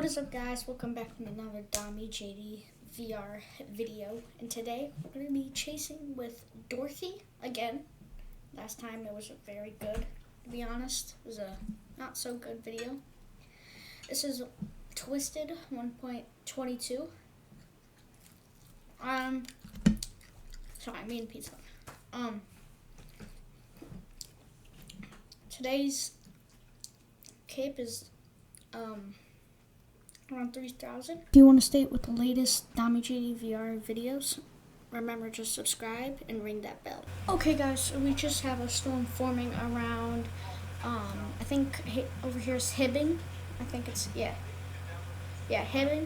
What is up, guys? Welcome back to another Dommy JD VR video, and today we're going to be chasing with Dorothy again. Last time it was very good, to be honest. It was a not so good video. This is Twisted 1.22. Sorry, me and pizza. Today's cape is around 3,000. If you want to stay with the latest Dommy JD VR videos, remember to subscribe and ring that bell. Okay, guys, so we just have a storm forming around, I think over here is Hibbing. I think it's, yeah, Hibbing.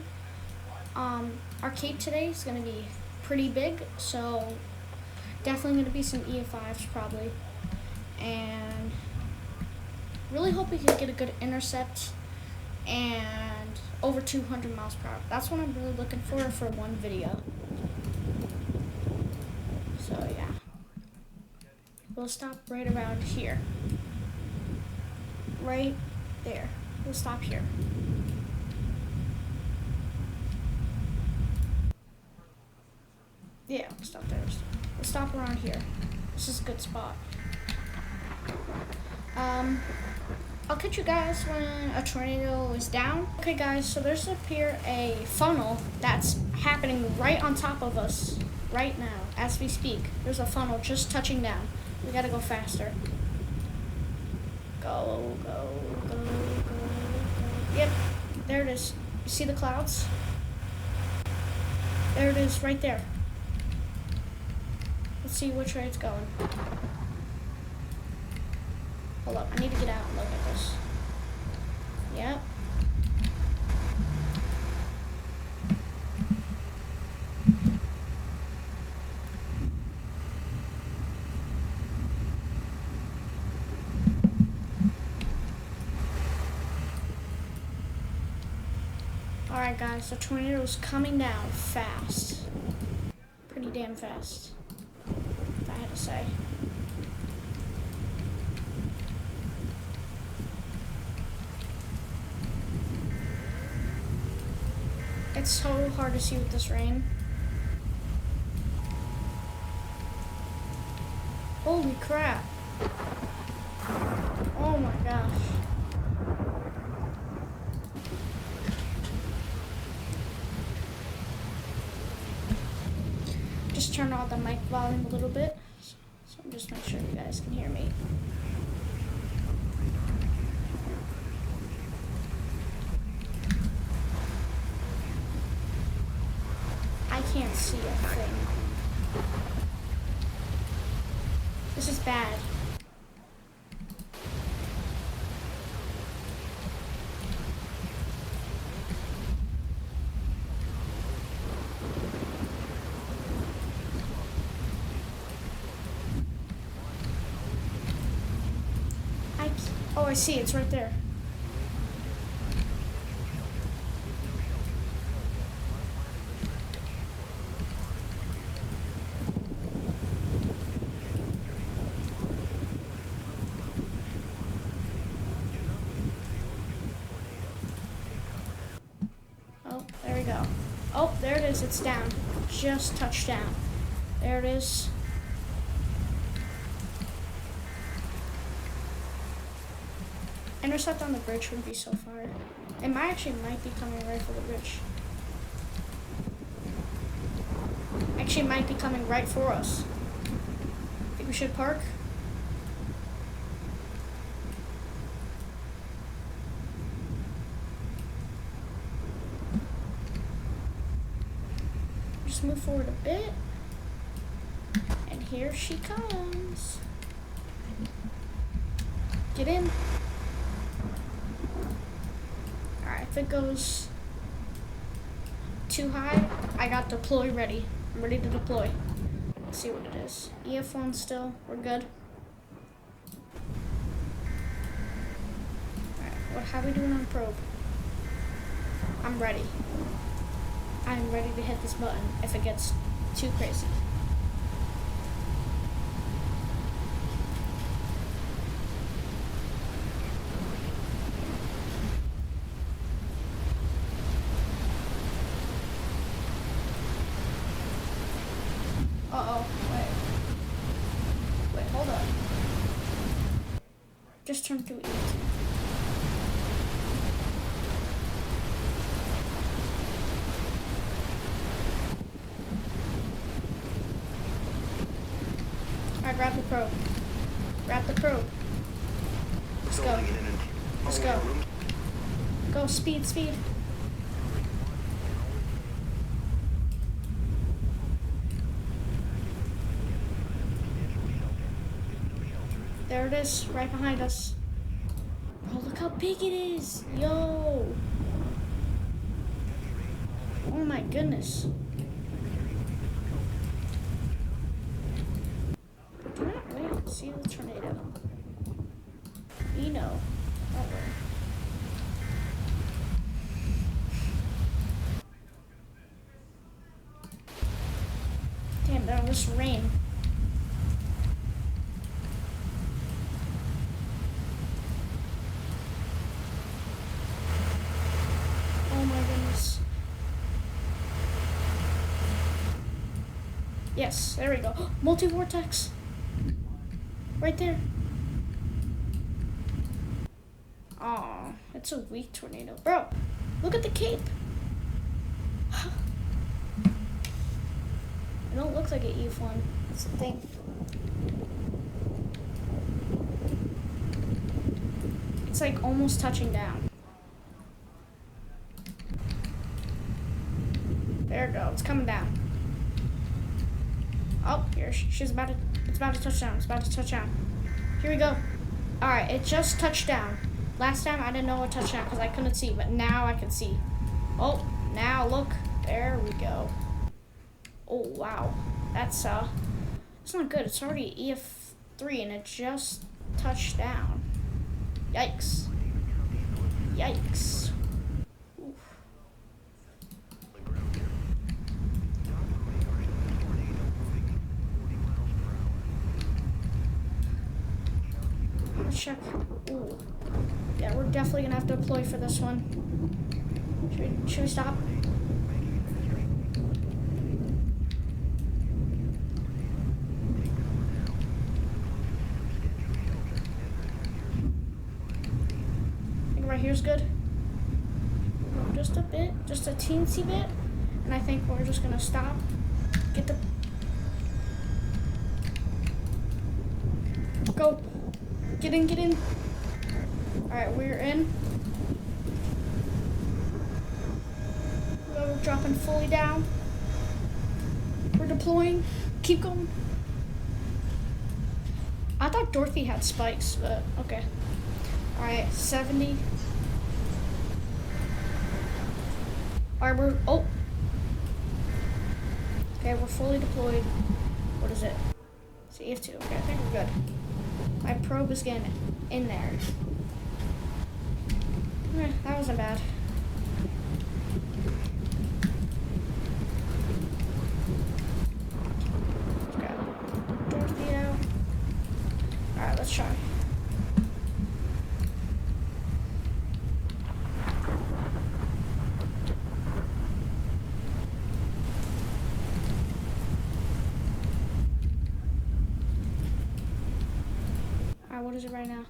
Our cape today is going to be pretty big, so definitely going to be some EF5s probably. And really hope we can get a good intercept and over 200 miles per hour. That's what I'm really looking for one video. So yeah, we'll stop right around here. Right there. We'll stop here. Yeah, we'll stop there. We'll stop around here. This is a good spot. I'll catch you guys when a tornado is down. Okay, guys, so there's up here a funnel that's happening right on top of us right now as we speak. There's a funnel just touching down. We gotta go faster. Go, go, go, go, go. Yep, there it is. You see the clouds? There it is, right there. Let's see which way it's going. Hold up, I need to get out and look at this. Yep. Alright, guys, the tornado's coming down fast. Pretty damn fast, if I had to say. It's so hard to see with this rain. Holy crap. Oh my gosh. Just turn on the mic volume a little bit, so just make sure you guys can hear me. Can't see a thing. This is bad. Oh, I see, it's right there. There we go. Oh, there it is. It's down. Just touched down. There it is. Intercept on the bridge would be so far. It might be coming right for the bridge. Actually, it might be coming right for us. Think we should park? Just move forward a bit, and here she comes. Get in. Alright, if it goes too high, I got deploy ready. I'm ready to deploy. Let's see what it is. EF1 still, we're good. Alright, how are we doing on probe? I'm ready. I'm ready to hit this button if it gets too crazy. just turned to 18. Alright, grab the probe. Grab the probe. Let's go. Let's go. Go, speed, speed. There it is, right behind us. Oh, look how big it is. Yo. Oh my goodness. Can I wait? See the tornado. You know. That way. Damn, there was rain. Oh my goodness. Yes, there we go. Multi-vortex. Right there. Aw, it's a weak tornado. Bro, look at the cape. It don't look like an Eve one. That's the thing. It's like almost touching down. There it goes. It's coming down. Oh, here she's about to. It's about to touch down. It's about to touch down. Here we go. All right, it just touched down. Last time I didn't know it touched down because I couldn't see, but now I can see. Oh, now look. There we go. Oh wow, that's it's not good. It's already EF3 and it just touched down. Yikes. Yikes. Oof. Let's check. Ooh. Yeah, we're definitely gonna have to deploy for this one. Should we stop? Right here's good. Just a bit, just a teensy bit, and I think we're just gonna stop. Get the go. Get in, get in. All right, we're in. We're dropping fully down. We're deploying. Keep going. I thought Dorothy had spikes, but okay. All right, 70. All right, we're, oh. Okay, we're fully deployed. What is it? It's EF2. Okay, I think we're good. My probe is getting in there. Okay, that wasn't bad. Let's grab Dorothy out. All right, let's try. What is it right now?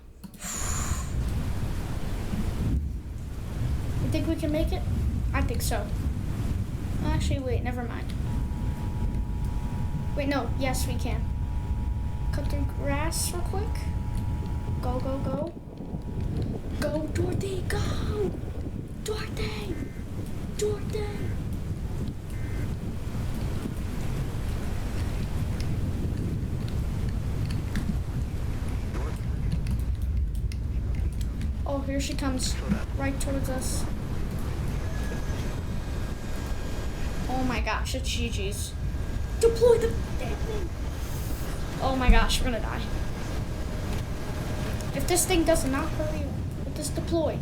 You think we can make it? I think so. Actually, wait, never mind. Wait, no, yes, we can. Cut through grass real quick. Go, go, go. Go, Dorothy, go! Dorothy! Dorothy! Oh, here she comes, right towards us. Oh my gosh, it's GG's. Deploy the damn thing. Oh my gosh, we're gonna die. If this thing does not hurry with this deploy.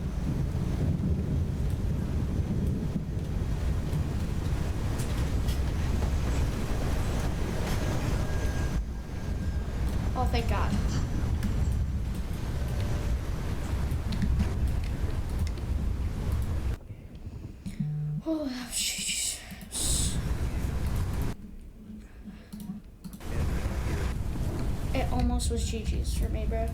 Oh, thank God. Oh, jeez. It almost was GG's for me, bro.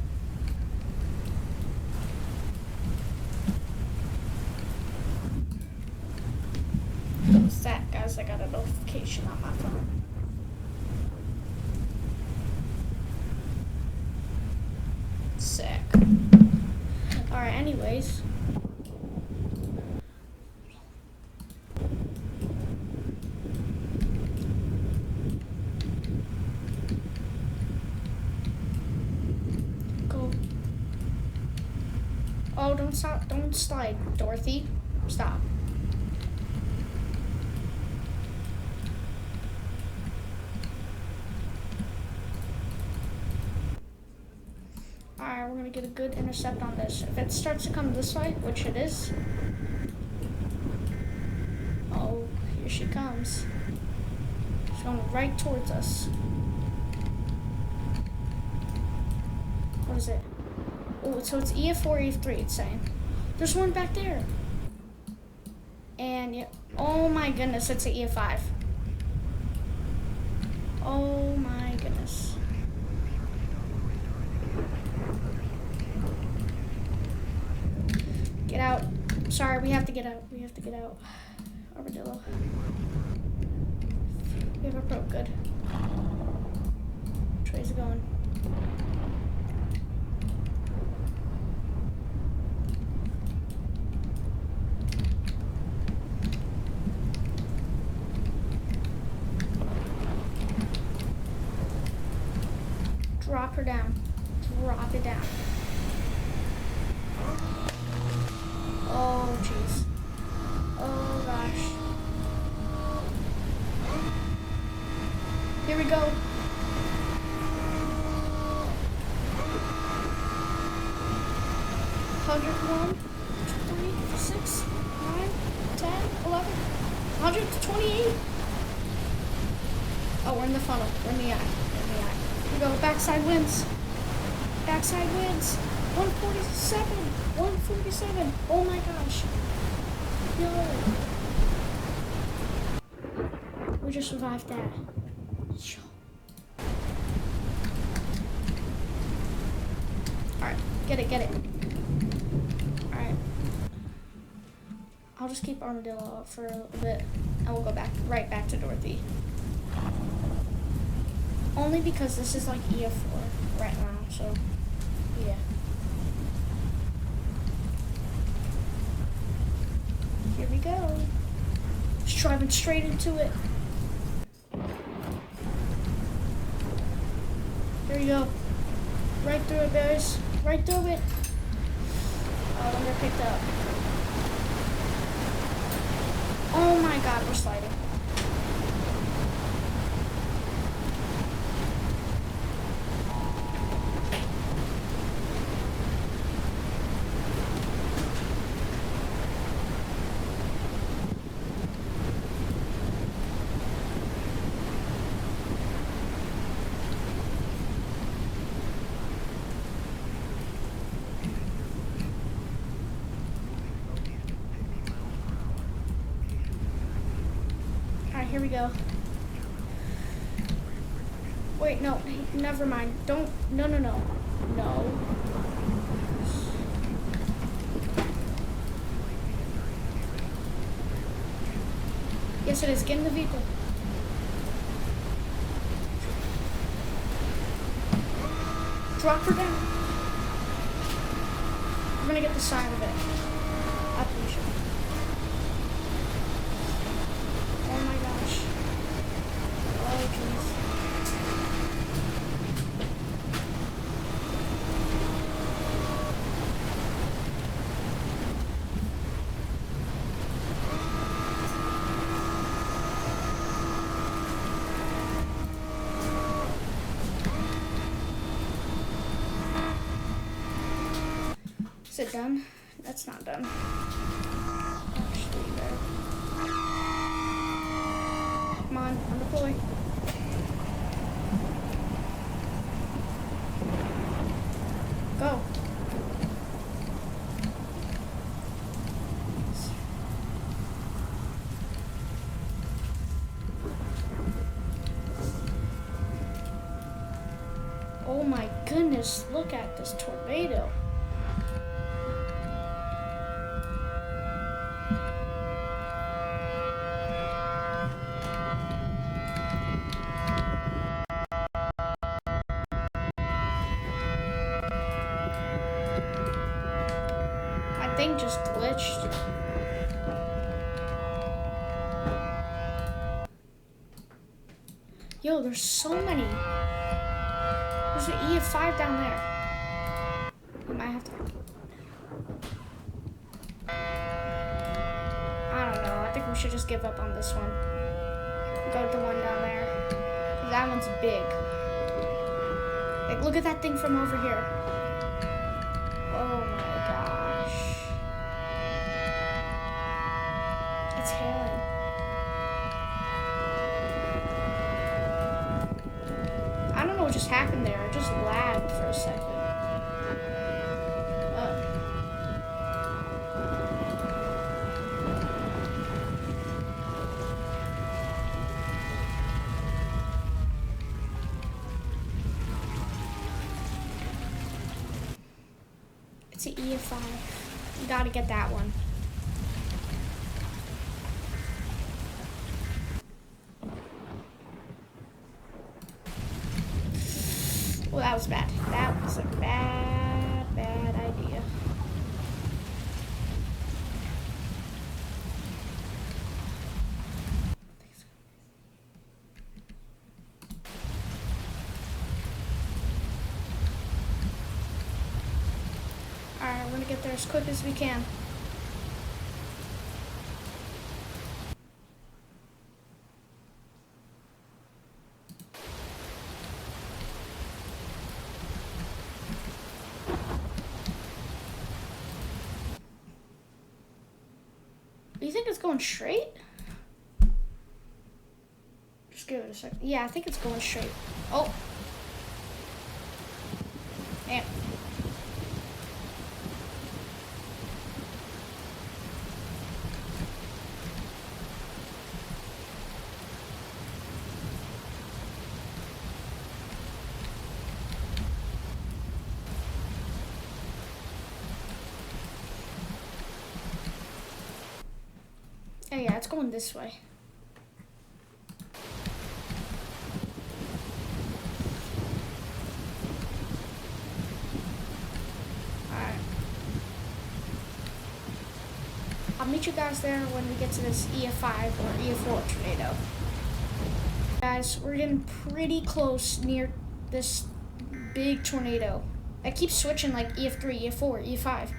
because I got a notification on my phone. Sick. Alright, anyways. Go. Oh, don't stop. Don't slide, Dorothy. Stop. Alright, we're gonna get a good intercept on this. If it starts to come this way, which it is. Oh, here she comes. She's going right towards us. What is it? Oh, so it's EF4, EF3, it's saying. There's one back there. And, yeah, oh my goodness, it's an EF5. Oh my goodness. Get out. Sorry, we have to get out. We have to get out. Armadillo. We have a probe, good. Which way is it going? Drop her down. Drop it down. Oh, jeez. Oh, gosh. Here we go. 101, 3, 6, 9, 10, 11, 128. Oh, we're in the funnel. We're in the eye. We're in the eye. Here we go. Backside wins. Backside wins. 147. 147. Oh my gosh. Yo. We just survived that. Alright, get it, get it. Alright. I'll just keep Armadillo up for a little bit and we'll go back right back to Dorothy. Only because this is like EF4 right now, so yeah. Here we go. Just driving straight into it. Here we go. Right through it, bears. Right through it. Oh, then we're picked up. Oh my god, we're sliding. Here we go. Wait, no, never mind. Don't, no. No. Yes, it is. Get in the vehicle. Drop her down. I'm gonna get the side of it. I appreciate it. Oh my gosh. Oh jeez. Is it done? That's not done. Actually, there. Come on deploy. Go. Oh my goodness, look at this tornado. thing just glitched. Yo, there's so many. There's an E of 5 down there. We might have to... I don't know. I think we should just give up on this one. Go to the one down there. That one's big. Like, look at that thing from over here. Oh my gosh. It's hailing. I don't know what just happened there. It just lagged for a second. It's an E of 5. You gotta get that one. Well, that was bad. That was a bad idea. Alright, we're gonna get there as quick as we can. Do you think it's going straight? Just give it a second. Yeah, I think it's going straight. Oh. Man. Oh yeah, it's going this way. Alright. I'll meet you guys there when we get to this E of 5 or E of 4 tornado. Guys, we're getting pretty close near this big tornado. I keep switching like E of 3, E of 4, E of 5.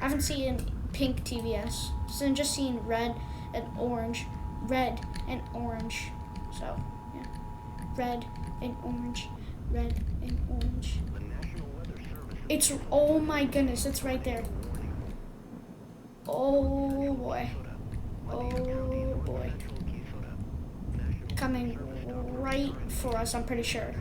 I haven't seen pink TVS, so I'm just seeing red and orange, red and orange. So, yeah. Red and orange, red and orange. It's, oh my goodness, it's right there. Oh boy. Oh boy. Coming right for us, I'm pretty sure.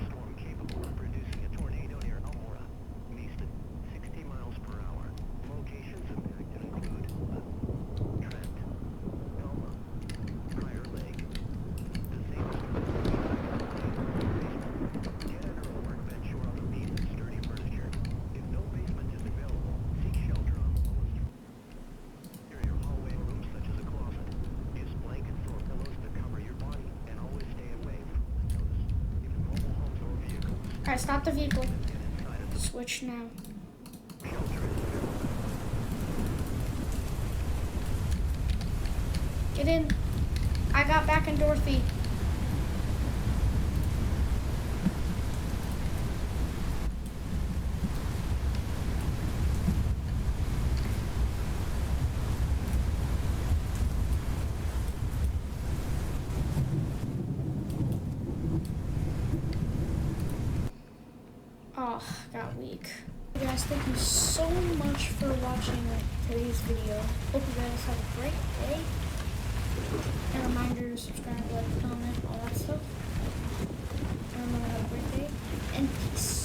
Alright, stop the vehicle. Switch now. Get in. I got back in Dorothy. Oh, got weak. Hey guys, thank you so much for watching today's video. Hope you guys have a great day. And a reminder to subscribe, like, comment, all that stuff. And remember, have a great day. And peace.